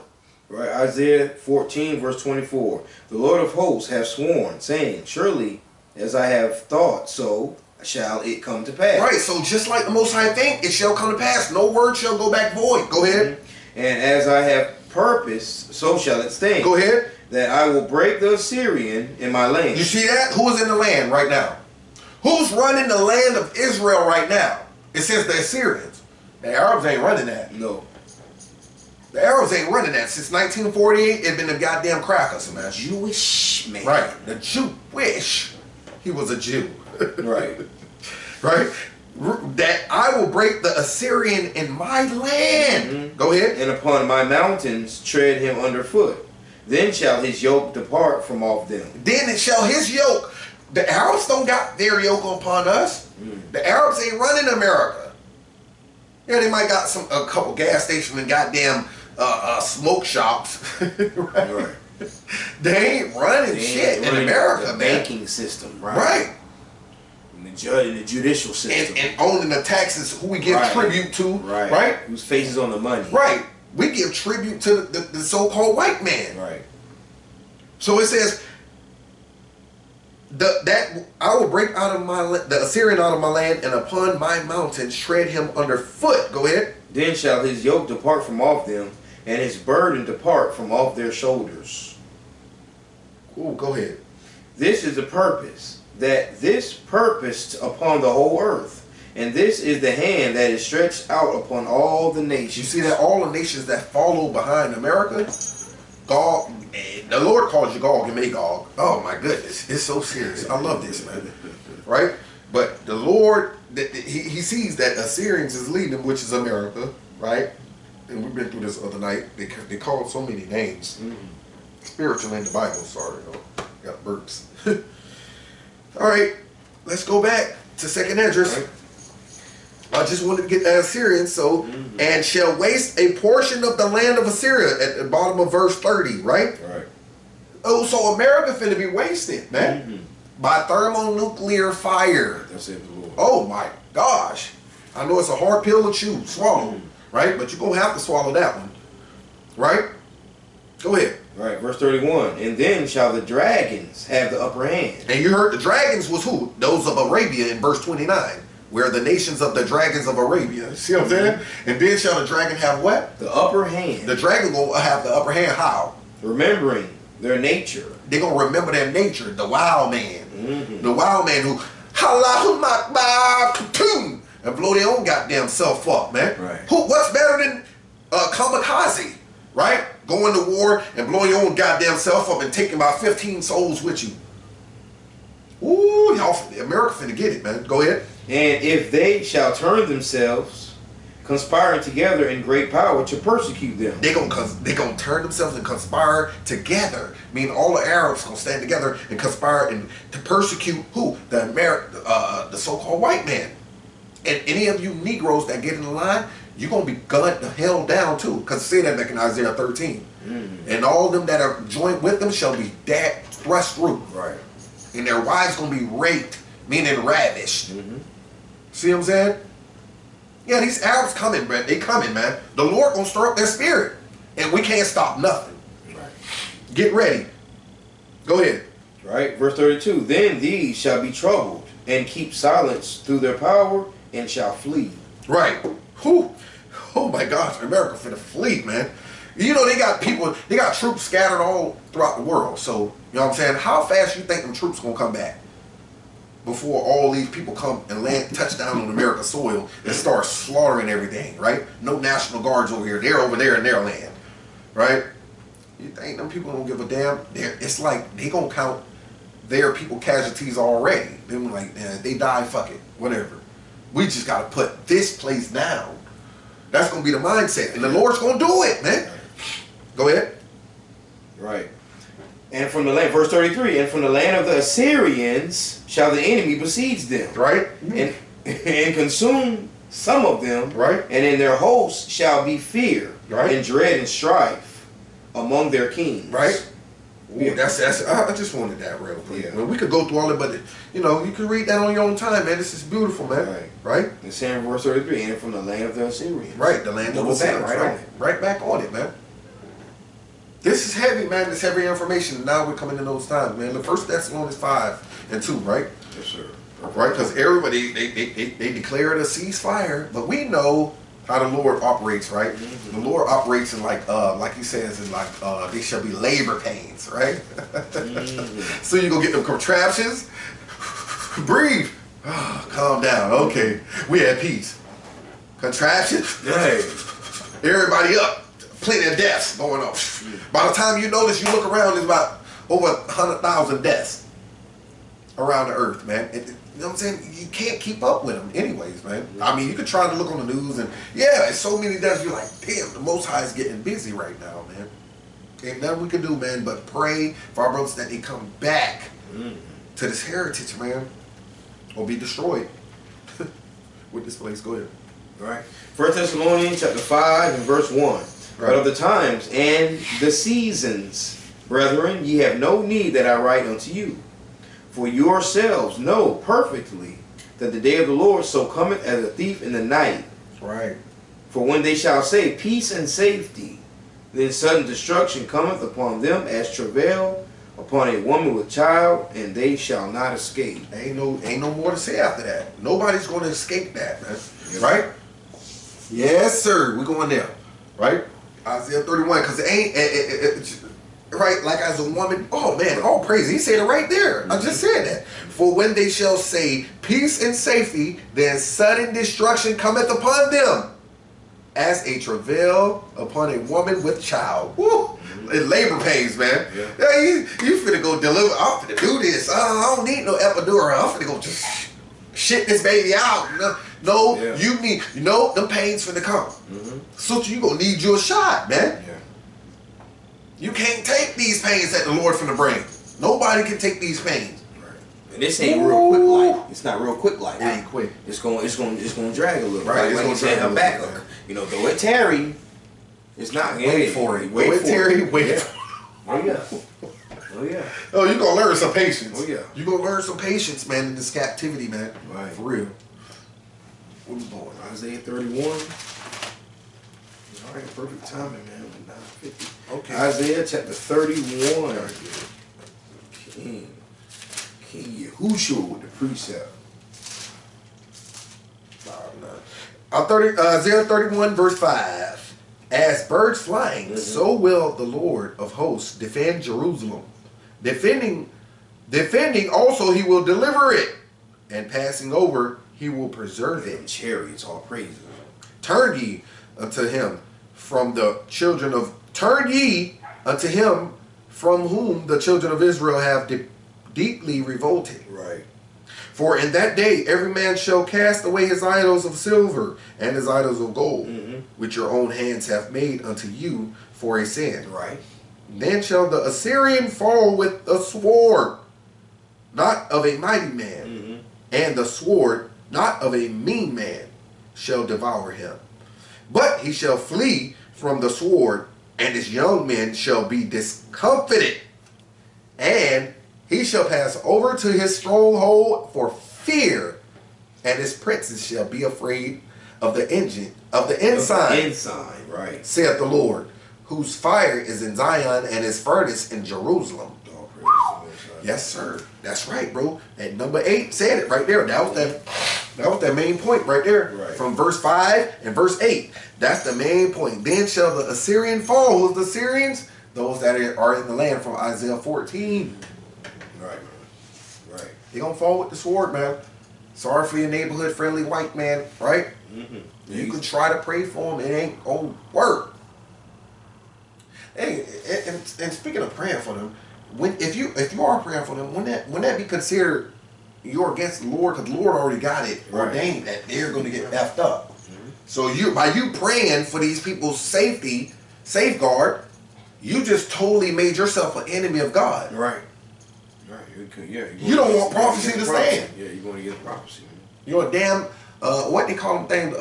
Right, Isaiah 14 verse 24. The Lord of hosts hath sworn, saying, surely as I have thought, so shall it come to pass. Right, so just like the Most High think, it shall come to pass. No word shall go back void. Go ahead. And as I have purposed, so shall it stand. Go ahead. That I will break the Assyrian in my land. You see that? Who is in the land right now? Who's running the land of Israel right now? It says the Assyrians. The Arabs ain't running that. No. The Arabs ain't running that. Since 1948, it's been the goddamn crackers, man. Jewish man. Right. The Jewish. He was a Jew. Right. Right? That I will break the Assyrian in my land. Go ahead. And upon my mountains tread him underfoot. Then shall his yoke depart from off them. Then it shall his yoke. The Arabs don't got their yoke upon us. The Arabs ain't running America. Yeah, they might got a couple gas stations and goddamn smoke shops. Right. They ain't running shit in America, the man. Banking system, right? Right. And the judicial system. And owning the taxes, who we give tribute to, right? Whose faces on the money. Right. We give tribute to the so-called white man. Right. So it says that I will break out of the Assyrian out of my land, and upon my mountains tread him underfoot. Go ahead. Then shall his yoke depart from off them, and his burden depart from off their shoulders. Cool. Go ahead. This is the purpose, that this purposed upon the whole earth. And this is the hand that is stretched out upon all the nations. You see that all the nations that follow behind America, Gog, the Lord calls you Gog and Magog. Oh my goodness, it's so serious. I love this, man. Right? But the Lord, he sees that Assyrians is leading, which is America, right? And we've been through this other night. They called so many names. Spiritual in the Bible, sorry. Got burps. All right, let's go back to 2nd Esdras. Right. I just wanted to get that Assyrian, so, and shall waste a portion of the land of Assyria at the bottom of verse 30, right? Right. Oh, so America finna be wasted, man, by thermonuclear fire. That's it, the Lord. Oh my gosh. I know it's a hard pill to chew, swallow, right? But you're going to have to swallow that one, right? Go ahead. Right, verse 31. And then shall the dragons have the upper hand. And you heard the dragons was who? Those of Arabia in verse 29. Where the nations of the dragons of Arabia. See what I'm saying? And then shall the dragon have what? The upper hand. The dragon will have the upper hand. How? Remembering their nature. They're going to remember their nature. The wild man. The wild man who and blow their own goddamn self up, man. Right. What's better than kamikaze? Right? Going to war and blowing your own goddamn self up and taking about 15 souls with you. Ooh, y'all, America finna get it, man. Go ahead. And if they shall turn themselves, conspiring together in great power to persecute them. They gonna turn themselves and conspire together. Meaning all the Arabs gonna stand together and conspire and to persecute who? The so-called white man. And any of you Negroes that get in the line, you're gonna be gunned the hell down too. Because it say that back in Isaiah 13. And all them that are joined with them shall be thrust through. Right. And their wives gonna be raped, meaning ravished. See what I'm saying? Yeah, these Arabs coming, man. They coming, man. The Lord gonna stir up their spirit. And we can't stop nothing. Right. Get ready. Go ahead. Right, verse 32. Then these shall be troubled and keep silence through their power and shall flee. Right. Whew. Oh my gosh, America finna flee, man. You know, they got people, they got troops scattered all throughout the world. So, you know what I'm saying? How fast you think them troops gonna come back? Before all these people come and touch down on America's soil and start slaughtering everything, right? No National Guards over here. They're over there in their land, right? You think them people don't give a damn? It's like they gonna count their people casualties already. They're like, they die, fuck it, whatever. We just gotta put this place down. That's gonna be the mindset, and the Lord's gonna do it, man. Go ahead. Right. And from the land, verse 33, and from the land of the Assyrians shall the enemy besiege them. Right. And consume some of them. Right. And in their hosts shall be fear. Right. And dread and strife among their kings. Right. Ooh, that's I just wanted that real quick. Yeah. Well, we could go through all it, but you know, you can read that on your own time, man. This is beautiful, man. Right. Right. The same verse 33, and from the land of the Assyrians. Right. The land of the Double back, Assyrians. right on it. Right back on it, man. This is heavy, man. This heavy information. Now we're coming in those times, man. The 1 Thessalonians 5:2, right? Yes, sir. Right, because everybody they declared a ceasefire, but we know how the Lord operates, right? The Lord operates in like he says, in like they shall be labor pains, right? So you gonna get them contraptions, breathe, calm down, okay, we at peace. Contraptions, Right. everybody up, plenty of deaths going on. By the time you notice, you look around, there's about over 100,000 deaths around the earth, man. You know what I'm saying? You can't keep up with them anyways, man. I mean, you could try to look on the news and, yeah, it's so many deaths, you're like, damn, the Most High is getting busy right now, man. Ain't nothing we can do, man, but pray for our brothers that they come back to this heritage, man, or be destroyed with this place. Go ahead. Right. 1 Thessalonians chapter 5 and verse 1. Right. But of the times and the seasons, brethren, ye have no need that I write unto you. For yourselves know perfectly that the day of the Lord so cometh as a thief in the night. Right. For when they shall say peace and safety, then sudden destruction cometh upon them as travail upon a woman with child, and they shall not escape. Ain't no more to say after that. Nobody's going to escape that, man. Right? Yes, sir. We're going there. Right? Isaiah 31, because it ain't... right, like as a woman, oh man, all praise. He said it right there. I just said that. For when they shall say peace and safety, then sudden destruction cometh upon them, as a travail upon a woman with child. Woo! Labor pains, man. Yeah, you finna go deliver. I'm finna do this. I don't need no epidural. I'm finna go just shit this baby out. No, you need, them pains finna come. So you gonna need you a shot, man. You can't take these pains that the Lord finna bring. Nobody can take these pains. Right. And this ain't real quick life. It's not real quick life. It ain't quick. It's gonna drag a little. Right. Like It's gonna drag a back. little bit. You know, though it tarry, it's not. Wait for it. Wait for it. Wait. Oh yeah. Oh yeah. Oh, you're gonna learn some patience. Oh yeah. You're gonna learn some patience, man, in this captivity, man. Right. For real. What was going on? Isaiah 31. All right, perfect timing, man. 9:50. Okay. Isaiah chapter 31. King Yahushua with the precept. Isaiah 31 verse 5. As birds flying, so will the Lord of hosts defend Jerusalem. Defending also he will deliver it, and passing over he will preserve it. Chariots, all praises. Turn ye unto him from whom the children of Israel have deeply revolted. Right. For in that day every man shall cast away his idols of silver and his idols of gold, which your own hands have made unto you for a sin. Right. Then shall the Assyrian fall with the sword, not of a mighty man, and the sword, not of a mean man, shall devour him. But he shall flee from the sword, and his young men shall be discomfited, and he shall pass over to his stronghold for fear, and his princes shall be afraid of the ensign, right. saith the Lord, whose fire is in Zion and his furnace in Jerusalem. All praises. Yes, sir. That's right, bro. And number 8 said it right there. That was that main point right there. Right. From verse 5 and verse 8. That's the main point. Then shall the Assyrian fall. Who's the Assyrians? Those that are in the land from Isaiah 14. Right, man. Right. They're going to fall with the sword, man. Sorry for your neighborhood friendly white man, right? You can try to pray for them. It ain't going to work. Hey, and speaking of praying for them, if you are praying for them, wouldn't that be considered you're against the Lord? Because the Lord already got it ordained that they're going to get effed up. So by you praying for these people's safety, safeguard, you just totally made yourself an enemy of God. Right. Right. You don't want prophecy to stand. Yeah, you're going to get prophecy. Man. You're a damn what they call them thing?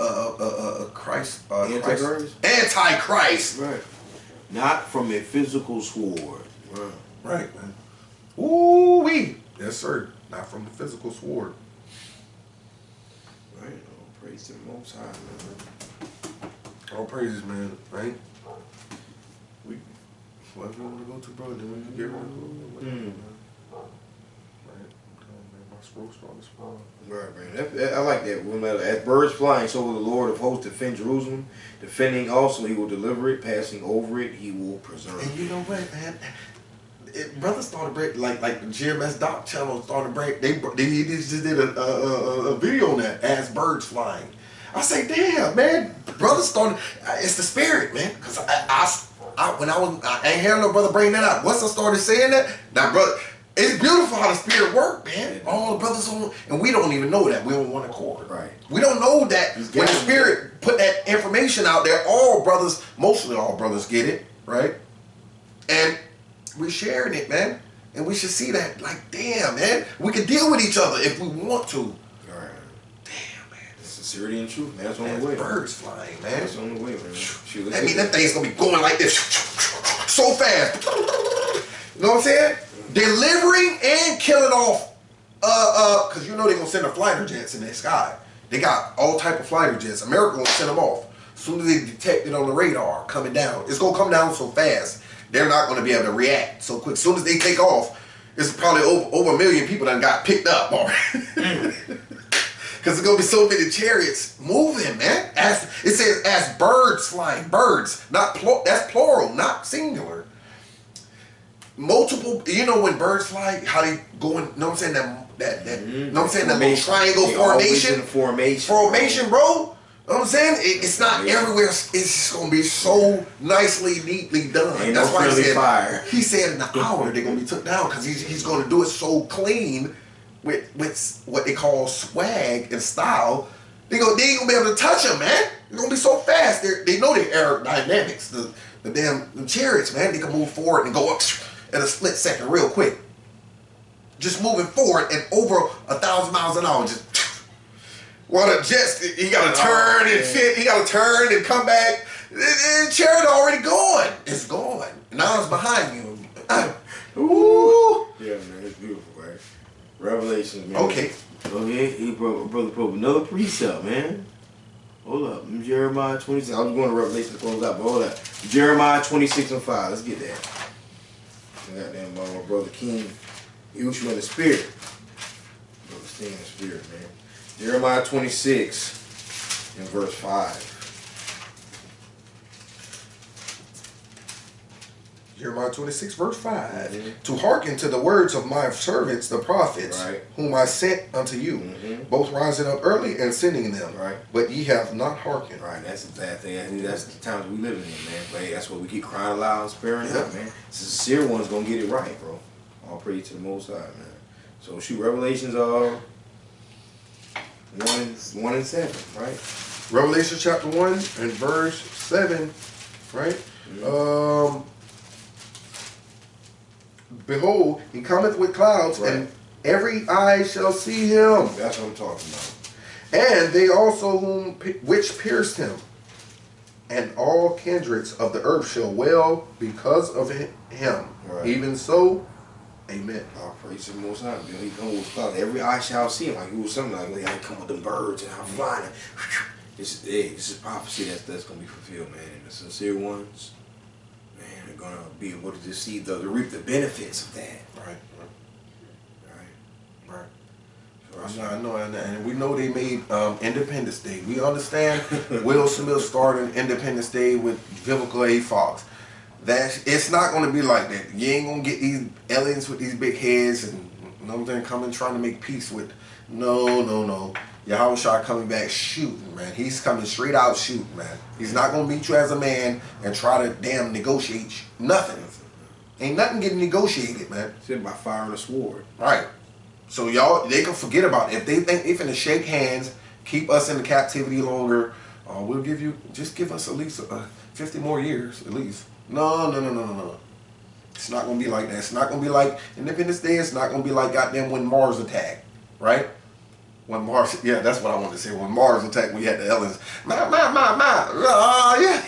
Christ. Antichrist. Antichrist. Right. Not from a physical sword. Right. Right, man. Ooh wee. Yes, sir. Not from the physical sword. Right. Oh, praise the Most High, man. All praises, man. Right. Wherever you want to go to, bro, then we can get ready to go. Right. My scroll started to spawn. Right, man. I like that. As birds flying, so will the Lord of hosts defend Jerusalem. Defending also, he will deliver it. Passing over it, he will preserve it. And you know what, man? Brothers started break like the GMS Doc channel started break. He just did a video on that. As birds flying. I say, damn, man. Brothers started. It's the spirit, man. Because I ain't hearing no brother bring that up. Once I started saying that, now, brother. It's beautiful how the spirit works, man. All the brothers on, and we don't even know that. We don't want to call it. Right. We don't know that when the spirit put that information out there, mostly all brothers get it, right? And we're sharing it, man. And we should see that, like, damn, man. We can deal with each other if we want to. All right. Damn, man. Sincerity and truth, man. That's the only way. Birds flying, man. That's the only way, man. Shoot, that means that thing's going to be going like this so fast. You know what I'm saying? Delivering and killing off, because you know they're going to send the fighter jets in the sky. They got all type of fighter jets. America going to send them off. As soon as they detect it on the radar coming down, it's going to come down so fast, they're not going to be able to react so quick. As soon as they take off, it's probably over 1 million people that got picked up already. Because there's going to be so many chariots moving, man. It says, as birds flying. Birds. That's plural, not singular. Multiple, you know when birds fly, how they go in, you know what I'm saying, you know what I'm saying, that little triangle formation, bro. You know what I'm saying? It's not everywhere. It's just going to be so nicely, neatly done. Ain't That's no why fire. he said in an hour they're going to be took down because he's going to do it so clean with what they call swag and style. They ain't going to be able to touch them, man. They're going to be so fast. They know their aerodynamics. The damn chariots, man, they can move forward and go up in a split second real quick. just moving forward at over 1,000 miles an hour. Just while the jets, he got to turn and fit. He got to turn and come back. The chariot already going. It's going. Now it's behind you. Ooh. Yeah, man, it's beautiful, right? Revelation, man. Okay. Oh yeah, he brother put another precept, man. Hold up, Jeremiah 26. I was going to Revelation to close out, but hold up. Jeremiah 26:5. Let's get that. Goddamn, my brother King, he was you in the spirit. Brother, stay in the spirit, man. Jeremiah 26 and verse 5. Jeremiah 26, verse 5. To hearken to the words of my servants, the prophets, whom I sent unto you, both rising up early and sending them. But ye have not hearkened. Right, that's the bad thing. That's the times we living in, man. But hey, that's what we keep crying aloud and sparing out, man. The sincere one's gonna get it right, bro. All praise to the Most High, man. So shoot, Revelations are 1 and 7, right? Revelation chapter 1 and verse 7, right? Behold, he cometh with clouds, and every eye shall see him. That's what I'm talking about. And they also which pierced him, and all kindreds of the earth shall wail because of him. Even so, amen. All praise to the Most High. He come with clouds. Every eye shall see him. Like he was something like he come with the birds and I'm flying. This is prophecy that's gonna be fulfilled, man. And the sincere ones, man, are gonna be able to just see to reap the benefits of that. Right. So I know, and we know they made Independence Day. We understand Will Smith started Independence Day with Vivica A. Fox. It's not going to be like that. You ain't going to get these aliens with these big heads and coming trying to make peace with. No. Yahushua coming back shooting, man. He's coming straight out shooting, man. He's not going to meet you as a man and try to damn negotiate nothing. Ain't nothing getting negotiated, man. It's by fire and a sword. Right. So y'all, they can forget about it. If they think they finna shake hands, keep us in the captivity longer, we'll just give us at least 50 more years, at least. No. It's not gonna be like that. It's not gonna be like Independence Day. It's not gonna be like goddamn when Mars attacked, right? When Mars, yeah, that's what I wanted to say. When Mars attacked, we had the aliens. Yeah.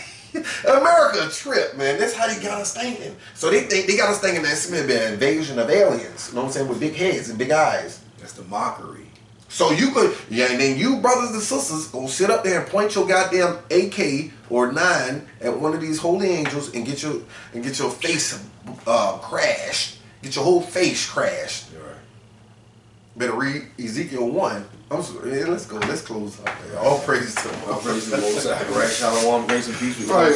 America trip, man. That's how they got us thinking. So they think they got us thinking that it's gonna be an invasion of aliens. You know what I'm saying? With big heads and big eyes. That's the mockery. So you could, and then you brothers and sisters go sit up there and point your goddamn AK or 9 at one of these holy angels and get your face crashed. Get your whole face crashed. Better read Ezekiel 1. I'm sorry. Yeah, let's go. Let's close out there. All praise to the All praise to the Most High. Right. Shalom, grace and peace. Right.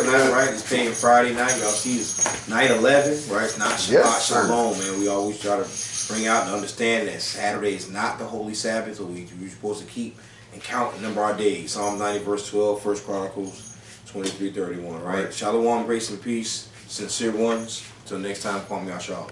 It's paying Friday night. Y'all see it's night 11. Right. It's not Shabbat Shalom, man. We always try to bring out and understand that Saturday is not the holy Sabbath, so we're supposed to keep and count the number of our days. Psalm 90 verse 12, 1 Chronicles 23:31. Right. Shalom, grace and peace. Sincere ones. Until next time, call me Ashal.